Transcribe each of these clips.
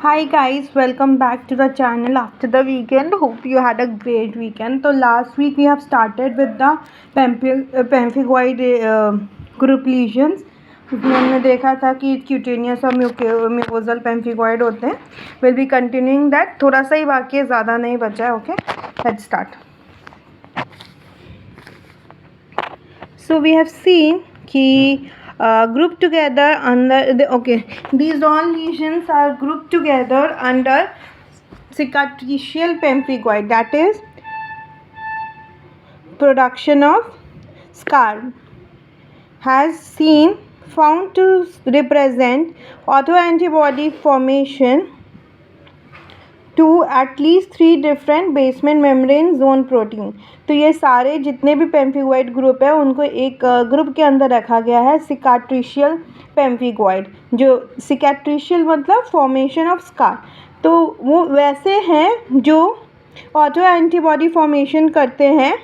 Hi guys, welcome back to the channel after the weekend. Hope you had a great weekend. So last week we have started with the pemphigoid group lesions. उसमें हमने देखा था कि cutaneous और mucosal pemphigoid होते हैं. Will be continuing that. थोड़ा सा ही बाकी है, ज़्यादा नहीं बचा है. Okay, let's start. So we have seen कि grouped together under these all lesions are grouped together under cicatricial pemphigoid, that is production of scar has seen found to represent autoantibody formation to at least 3 different basement membrane zone protein. तो ये सारे जितने भी pemphigoid group है उनको एक group के अंदर रखा गया है, सिकाट्रिशियल पेम्फिगॉइड. जो सिकाट्रिशियल मतलब फॉर्मेशन ऑफ स्कार, तो वो वैसे हैं जो ऑटो एंटीबॉडी फॉर्मेशन करते हैं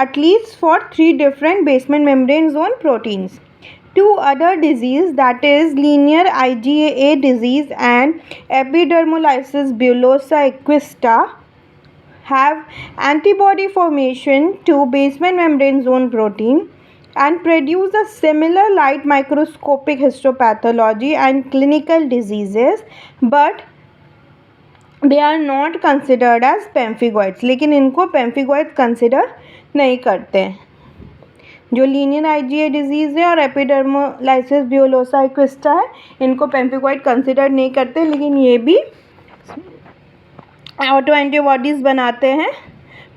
at least for 3 different basement membrane zone proteins. 2 other disease, that is linear IgA disease and epidermolysis bullosa acquista, have antibody formation to basement membrane zone protein and produce a similar light microscopic histopathology and clinical diseases, but they are not considered as pemphigoids. लेकिन इनको pemphigoid consider नहीं करते हैं. जो linear IgA disease है और एपिडर्मोलाइसिस ब्यूलोसा एक्विस्टा है, इनको पेम्फिगॉइड कंसिडर नहीं करते, लेकिन ये भी ऑटो एंटीबॉडीज़ बनाते हैं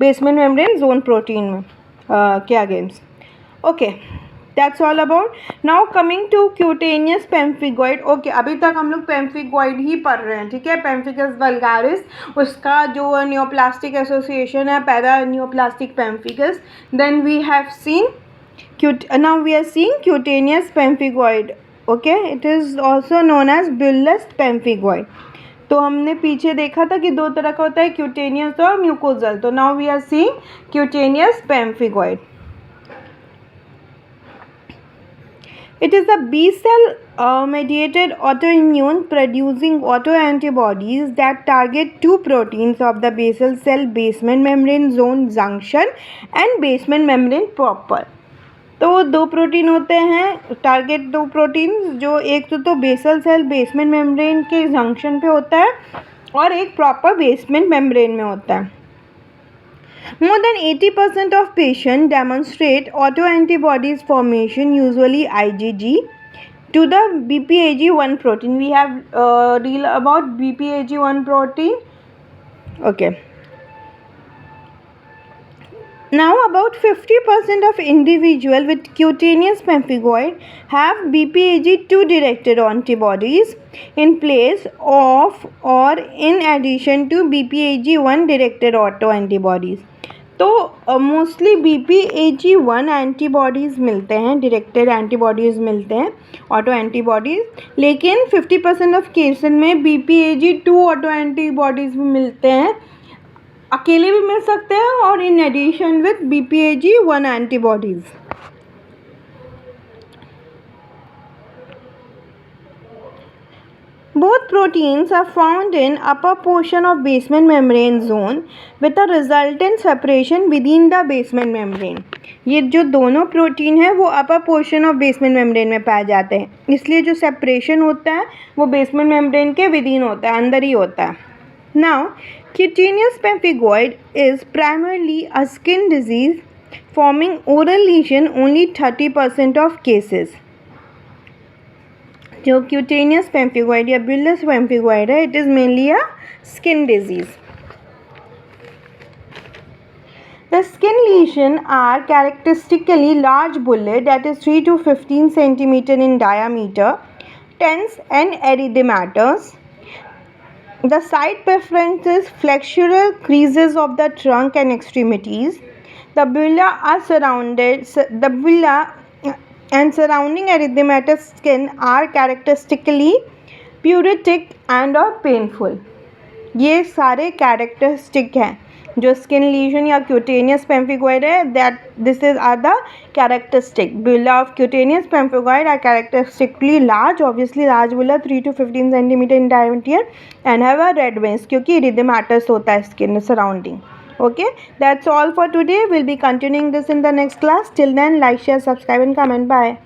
बेसमेंट मेम्ब्रेन जोन प्रोटीन में के against. Okay, that's all about. Now coming to cutaneous pemphigoid. Okay, अभी तक हम लोग पेम्फिगॉइड ही पढ़ रहे हैं, ठीक है. पेम्फिगस वल्गारिस, उसका जो नियोप्लास्टिक एसोसिएशन है, paraneoplastic pemphigus. Then we have seen now we are seeing cutaneous pemphigoid. Okay, it is also known as bullous pemphigoid. तो हमने पीछे देखा था कि 2 तरह का होता है, क्यूटेनियस और म्यूकोजल. तो now we are seeing cutaneous pemphigoid. It is a B-cell mediated autoimmune producing autoantibodies that target 2 proteins of the basal cell basement membrane zone junction and basement membrane proper. तो 2 protein होते हैं, target 2 proteins, जो एक तो basal cell basement membrane के junction पे होता है और एक प्रॉपर बेसमेंट मेम्ब्रेन में होता है. More than 80% of patients demonstrate autoantibodies formation, usually IgG, to the BPAG1 protein. We have read about BPAG1 protein. Okay. Now about 50% of individuals with cutaneous pemphigoid have BPAG2 directed antibodies in place of or in addition to BPAG1 directed autoantibodies. तो mostly BPAG1 antibodies मिलते हैं, directed antibodies मिलते हैं, auto antibodies. लेकिन 50% of cases में BPAG2 auto antibodies भी मिलते हैं, अकेले भी मिल सकते हैं और in addition with BPAG1 antibodies. Both proteins are found in upper portion of basement membrane zone with a resultant separation within the basement membrane. ये जो दोनों प्रोटीन है वो upper portion of basement membrane में पाए जाते हैं, इसलिए जो सेपरेशन होता है वो बेसमेंट मेम्ब्रेन के विदिन होता है, अंदर ही होता है. Now, cutaneous pemphigoid is primarily a skin disease forming oral lesion only 30% of cases. जो क्यूटेनियस पेम्फिगॉइड या बुलस पेम्फिगॉइड है, it is mainly a skin disease. The skin lesion are characteristically large bullet, that is 3 to 15 centimeter in diameter, tense and erythematous. The site preference is flexural creases of the trunk and extremities. The bulla and surrounding erythematous skin are characteristically pruritic and और painful. ये सारे characteristic हैं. जो skin lesion या cutaneous pemphigoid है, that this is are the characteristic. Bulla of cutaneous pemphigoid are characteristically large, obviously large bulla 3 to 15 centimetre in diameter and have a red veins, क्योंकि erythematous होता है skin surrounding. Okay, that's all for today. We'll be continuing this in the next class. Till then, like, share, subscribe and comment. Bye.